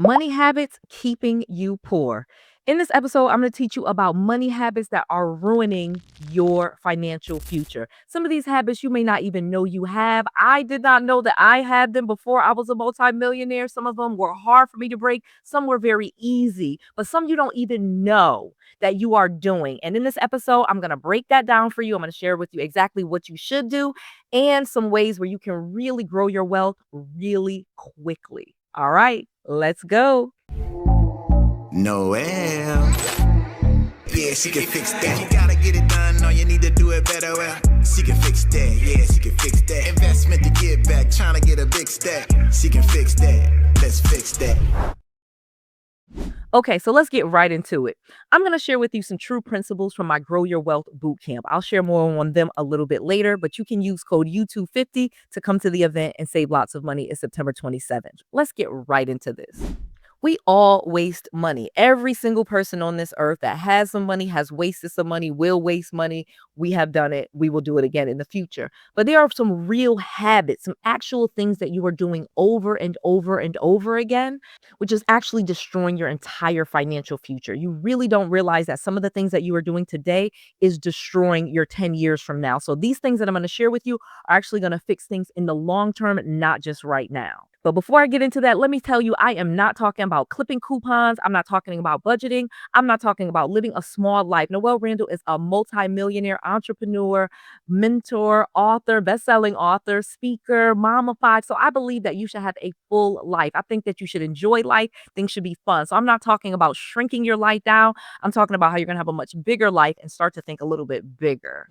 Money habits keeping you poor. In this episode, I'm going to teach you about money habits that are ruining your financial future. Some of these habits you may not even know you have. I did not know that I had them before I was a multimillionaire. Some of them were hard for me to break, some were very easy, but some you don't even know that you are doing. And in this episode, I'm going to break that down for you. I'm going to share with you exactly what you should do and some ways where you can really grow your wealth really quickly. All right, let's go. Noelle. Yeah, she can fix that. You gotta get it done, no, you need to do it better. Well, she can fix that. Yeah, she can fix that. Investment to get back, trying to get a big stack. She can fix that. Let's fix that. Okay, so let's get right into it. I'm going to share with you some true principles from my Grow Your Wealth Bootcamp. I'll share more on them a little bit later, but you can use code U250 to come to the event and save lots of money. It's September 27th. Let's get right into this. We all waste money. Every single person on this earth that has some money, has wasted some money, will waste money. We have done it. We will do it again in the future. But there are some real habits, some actual things that you are doing over and over and over again, which is actually destroying your entire financial future. You really don't realize that some of the things that you are doing today is destroying your 10 years from now. So these things that I'm going to share with you are actually going to fix things in the long term, not just right now. But before I get into that, let me tell you, I am not talking about clipping coupons. I'm not talking about budgeting. I'm not talking about living a small life. Noelle Randall is a multi-millionaire entrepreneur, mentor, author, best-selling author, speaker, mom of five. So I believe that you should have a full life. I think that you should enjoy life. Things should be fun. So I'm not talking about shrinking your life down. I'm talking about how you're going to have a much bigger life and start to think a little bit bigger.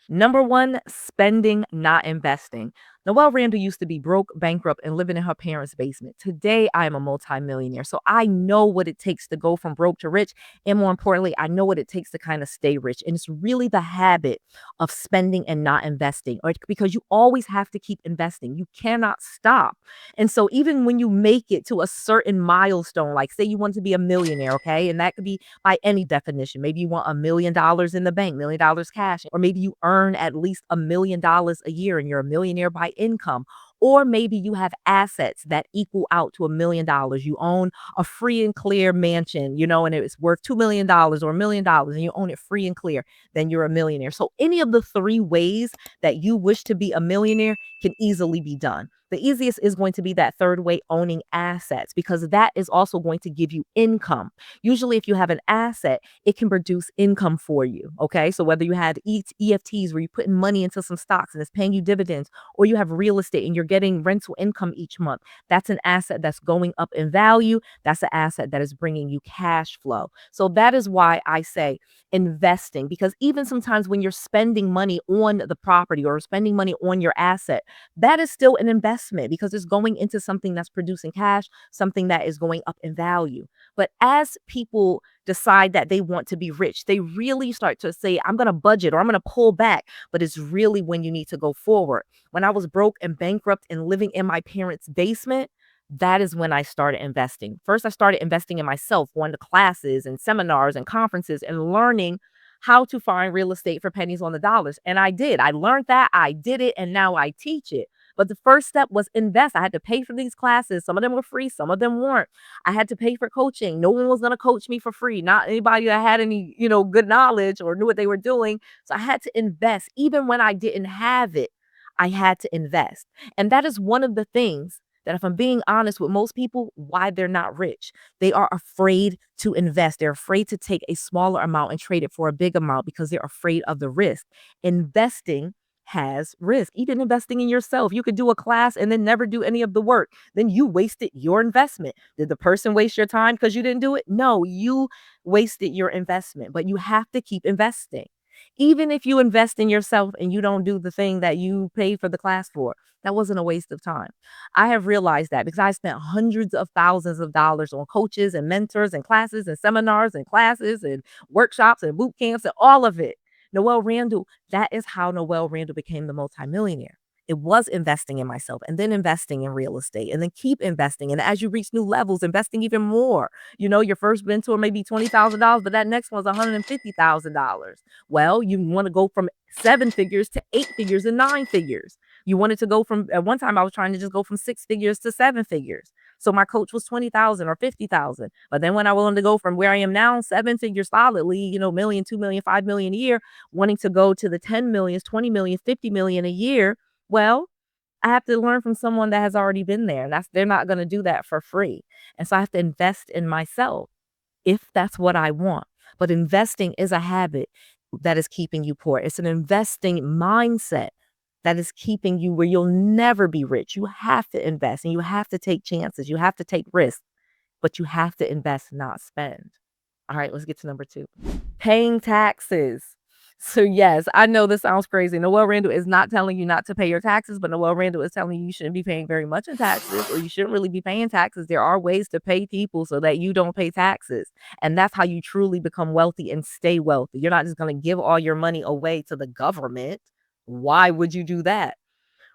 Number one, spending, not investing. Noelle Randall used to be broke, bankrupt, and living in her parents' basement. Today, I am a multimillionaire. So I know what it takes to go from broke to rich. And more importantly, I know what it takes to kind of stay rich. And it's really the habit of spending and not investing, or because you always have to keep investing. You cannot stop. And so even when you make it to a certain milestone, like say you want to be a millionaire, okay? And that could be by any definition. Maybe you want $1 million in the bank, $1 million cash, or maybe you earn at least $1 million a year and you're a millionaire by income. Or maybe you have assets that equal out to $1 million. You own a free and clear mansion, and it's worth $2 million or $1 million, and you own it free and clear. Then you're a millionaire. So any of the three ways that you wish to be a millionaire can easily be done. The easiest is going to be that third way, owning assets, because that is also going to give you income. Usually, if you have an asset, it can produce income for you. Okay. So whether you have EFTs where you're putting money into some stocks and it's paying you dividends, or you have real estate and you're getting rental income each month, that's an asset that's going up in value. That's an asset that is bringing you cash flow. So that is why I say investing, because even sometimes when you're spending money on the property or spending money on your asset, that is still an investment because it's going into something that's producing cash, something that is going up in value. But as people decide that they want to be rich, they really start to say, I'm going to budget or I'm going to pull back. But it's really when you need to go forward. When I was broke and bankrupt and living in my parents' basement, that is when I started investing. First, I started investing in myself, going to classes and seminars and conferences and learning how to find real estate for pennies on the dollars. And I did. I learned that. I did it. And now I teach it. But the first step was invest. I had to pay for these classes. Some of them were free. Some of them weren't. I had to pay for coaching. No one was going to coach me for free. Not anybody that had any, good knowledge or knew what they were doing. So I had to invest. Even when I didn't have it, I had to invest. And that is one of the things that, if I'm being honest with most people, why they're not rich. They are afraid to invest. They're afraid to take a smaller amount and trade it for a big amount because they're afraid of the risk. Investing has risk. Even investing in yourself. You could do a class and then never do any of the work. Then you wasted your investment. Did the person waste your time because you didn't do it? No, you wasted your investment, but you have to keep investing. Even if you invest in yourself and you don't do the thing that you paid for the class for, that wasn't a waste of time. I have realized that because I spent hundreds of thousands of dollars on coaches and mentors and classes and seminars and classes and workshops and boot camps and all of it. Noelle Randall, that is how Noelle Randall became the multimillionaire. It was investing in myself and then investing in real estate and then keep investing. And as you reach new levels, investing even more. Your first mentor may be $20,000, but that next one's $150,000. Well, you want to go from 7 figures to 8 figures and 9 figures. You wanted to go from, at one time I was trying to just go from 6 figures to 7 figures. So my coach was 20,000 or 50,000. But then when I wanted to go from where I am now, 7 figures solidly, million, 2 million, 5 million a year, wanting to go to the 10 millions, 20 million, 50 million a year, well, I have to learn from someone that has already been there. And they're not going to do that for free. And so I have to invest in myself if that's what I want. But investing is a habit that is keeping you poor. It's an investing mindset that is keeping you where you'll never be rich. You have to invest and you have to take chances. You have to take risks, but you have to invest, not spend. All right, let's get to number 2. Paying taxes. So yes, I know this sounds crazy. Noelle Randall is not telling you not to pay your taxes, but Noelle Randall is telling you shouldn't be paying very much in taxes, or you shouldn't really be paying taxes. There are ways to pay people so that you don't pay taxes. And that's how you truly become wealthy and stay wealthy. You're not just going to give all your money away to the government. Why would you do that?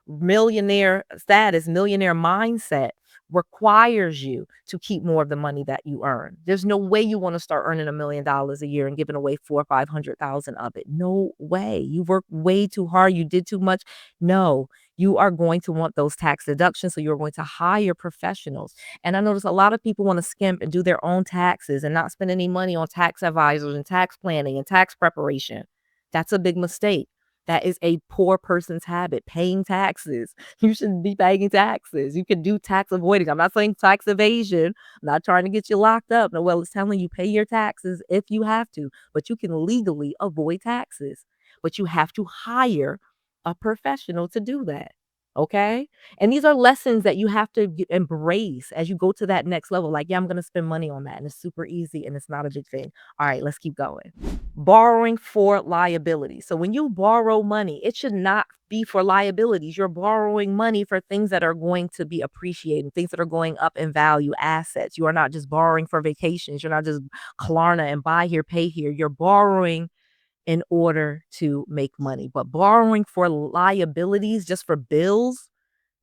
Millionaire status, millionaire mindset requires you to keep more of the money that you earn. There's no way you want to start earning $1 million a year and giving away 400,000 or 500,000 of it. No way. You worked way too hard. You did too much. No, you are going to want those tax deductions. So you're going to hire professionals. And I notice a lot of people want to skimp and do their own taxes and not spend any money on tax advisors and tax planning and tax preparation. That's a big mistake. That is a poor person's habit, paying taxes. You shouldn't be paying taxes. You can do tax avoiding. I'm not saying tax evasion. I'm not trying to get you locked up. Noelle is telling you pay your taxes if you have to, but you can legally avoid taxes. But you have to hire a professional to do that. Okay? And these are lessons that you have to embrace as you go to that next level. Like, yeah, I'm going to spend money on that. And it's super easy and it's not a big thing. All right, let's keep going. Borrowing for liabilities. So when you borrow money, it should not be for liabilities. You're borrowing money for things that are going to be appreciated, things that are going up in value, assets. You are not just borrowing for vacations. You're not just Klarna and buy here, pay here. You're borrowing in order to make money. But borrowing for liabilities, just for bills,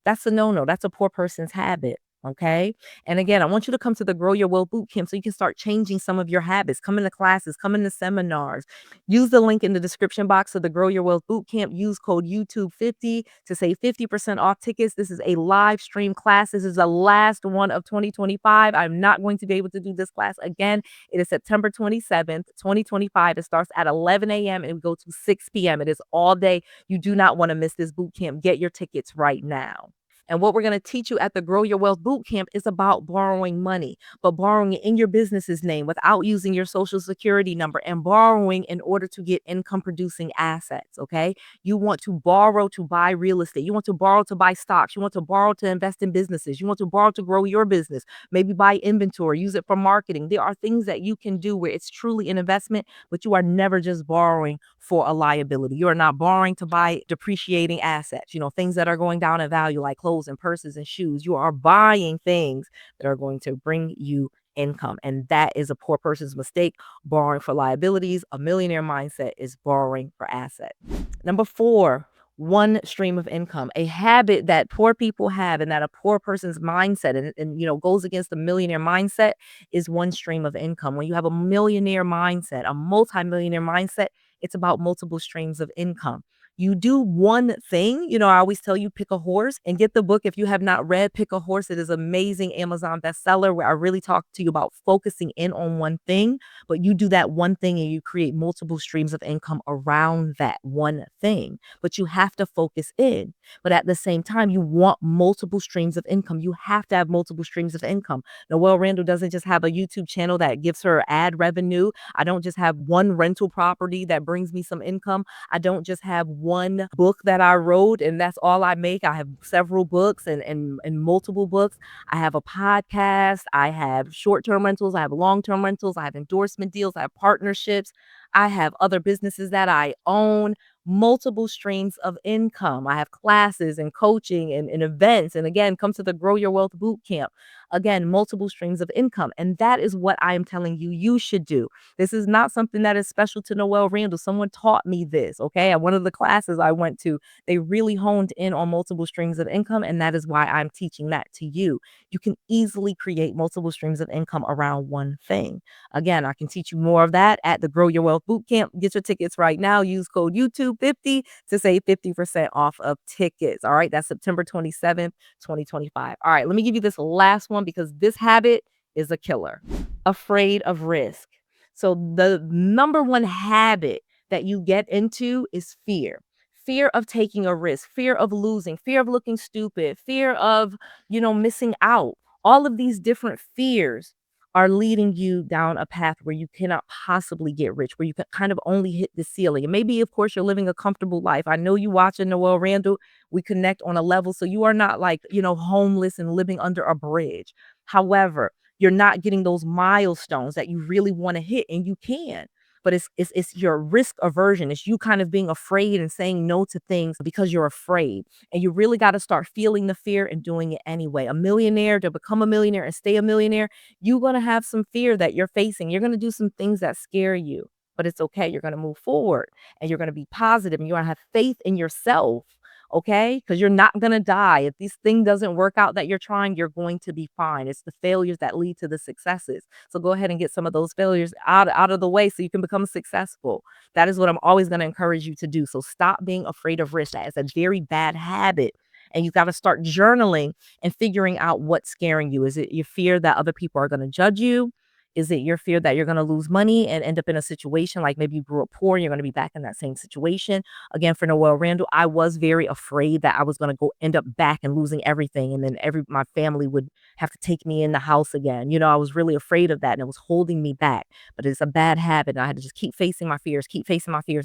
that's a no-no. That's a poor person's habit. Okay. And again, I want you to come to the Grow Your Wealth Bootcamp so you can start changing some of your habits. Come into classes, come into seminars. Use the link in the description box of the Grow Your Wealth Bootcamp. Use code YouTube50 to save 50% off tickets. This is a live stream class. This is the last one of 2025. I'm not going to be able to do this class again. It is September 27th, 2025. It starts at 11 a.m. and it goes to 6 p.m. It is all day. You do not want to miss this bootcamp. Get your tickets right now. And what we're going to teach you at the Grow Your Wealth Bootcamp is about borrowing money, but borrowing it in your business's name without using your social security number, and borrowing in order to get income producing assets. Okay. You want to borrow to buy real estate. You want to borrow to buy stocks. You want to borrow to invest in businesses. You want to borrow to grow your business, maybe buy inventory, use it for marketing. There are things that you can do where it's truly an investment, but you are never just borrowing for a liability. You are not borrowing to buy depreciating assets, things that are going down in value like clothes and purses and shoes. You are buying things that are going to bring you income. And that is a poor person's mistake, borrowing for liabilities. A millionaire mindset is borrowing for assets. Number 4, one stream of income, a habit that poor people have and that a poor person's mindset and goes against the millionaire mindset is one stream of income. When you have a millionaire mindset, a multi-millionaire mindset, it's about multiple streams of income. You do one thing. I always tell you, pick a horse and get the book. If you have not read Pick a Horse, it is amazing Amazon bestseller where I really talk to you about focusing in on one thing, but you do that one thing and you create multiple streams of income around that one thing. But you have to focus in. But at the same time, you want multiple streams of income. You have to have multiple streams of income. Noelle Randall doesn't just have a YouTube channel that gives her ad revenue. I don't just have one rental property that brings me some income. I don't just have one book that I wrote and that's all I make. I have several books and multiple books. I have a podcast. I have short-term rentals. I have long-term rentals. I have endorsement deals. I have partnerships. I have other businesses that I own, multiple streams of income. I have classes and coaching and events. And again, come to the Grow Your Wealth Bootcamp. Again, multiple streams of income. And that is what I am telling you you should do. This is not something that is special to Noelle Randall. Someone taught me this, okay? At one of the classes I went to, they really honed in on multiple streams of income, and that is why I'm teaching that to you. You can easily create multiple streams of income around one thing. Again, I can teach you more of that at the Grow Your Wealth Bootcamp. Get your tickets right now. Use code YouTube50 to save 50% off of tickets. All right, that's September 27th, 2025. All right, let me give you this last one because this habit is a killer. Afraid of risk. So the number one habit that you get into is fear. Fear of taking a risk, fear of losing, fear of looking stupid, fear of, missing out. All of these different fears are leading you down a path where you cannot possibly get rich, where you can kind of only hit the ceiling. And maybe, of course, you're living a comfortable life. I know you watching Noelle Randall. We connect on a level. So you are not like, homeless and living under a bridge. However, you're not getting those milestones that you really want to hit, and you can. But it's your risk aversion. It's you kind of being afraid and saying no to things because you're afraid. And you really got to start feeling the fear and doing it anyway. A millionaire, to become a millionaire and stay a millionaire, you're going to have some fear that you're facing. You're going to do some things that scare you, but it's okay. You're going to move forward and you're going to be positive and you're going to have faith in yourself. Okay, because you're not going to die. If this thing doesn't work out that you're trying, you're going to be fine. It's the failures that lead to the successes. So go ahead and get some of those failures out of the way so you can become successful. That is what I'm always going to encourage you to do. So stop being afraid of risk. That is a very bad habit. And you got to start journaling and figuring out what's scaring you. Is it your fear that other people are going to judge you? Is it your fear that you're going to lose money and end up in a situation like maybe you grew up poor and you're going to be back in that same situation? Again, for Noelle Randall, I was very afraid that I was going to go end up back and losing everything. And then my family would have to take me in the house again. I was really afraid of that and it was holding me back. But it's a bad habit. And I had to just keep facing my fears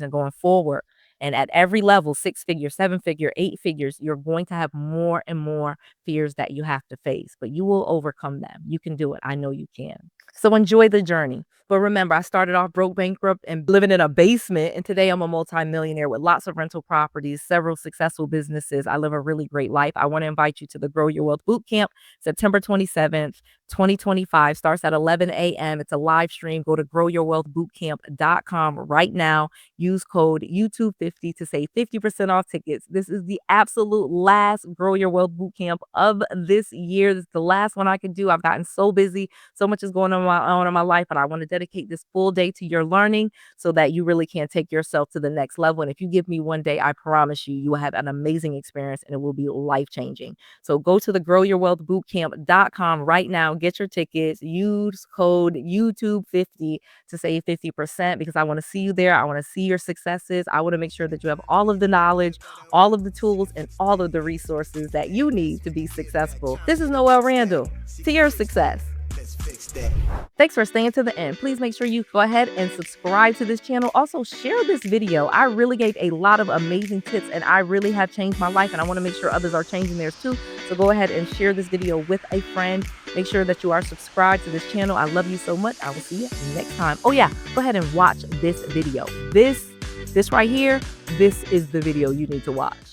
and going forward. And at every level, 6-figure, 7-figure, 8 figures, you're going to have more and more fears that you have to face, but you will overcome them. You can do it. I know you can. So enjoy the journey. But remember, I started off broke, bankrupt, and living in a basement. And today I'm a multi-millionaire with lots of rental properties, several successful businesses. I live a really great life. I want to invite you to the Grow Your Wealth Bootcamp, September 27th, 2025. Starts at 11 a.m. It's a live stream. Go to growyourwealthbootcamp.com right now. Use code YouTube50 to save 50% off tickets. This is the absolute last Grow Your Wealth Bootcamp of this year. This is the last one I can do. I've gotten so busy. So much is going on in my life, but I want to dedicate this full day to your learning so that you really can take yourself to the next level. And if you give me one day, I promise you, you will have an amazing experience and it will be life-changing. So go to the growyourwealthbootcamp.com right now. Get your tickets. Use code YouTube50 to save 50% because I want to see you there. I want to see your successes. I want to make sure that you have all of the knowledge, all of the tools, and all of the resources that you need to be successful. This is Noelle Randall. To your success. Thanks for staying to the end. Please make sure you go ahead and subscribe to this channel. Also, share this video. I really gave a lot of amazing tips and I really have changed my life and I want to make sure others are changing theirs too. So go ahead and share this video with a friend. Make sure that you are subscribed to this channel. I love you so much. I will see you next time. Oh yeah, go ahead and watch this video. This right here, this is the video you need to watch.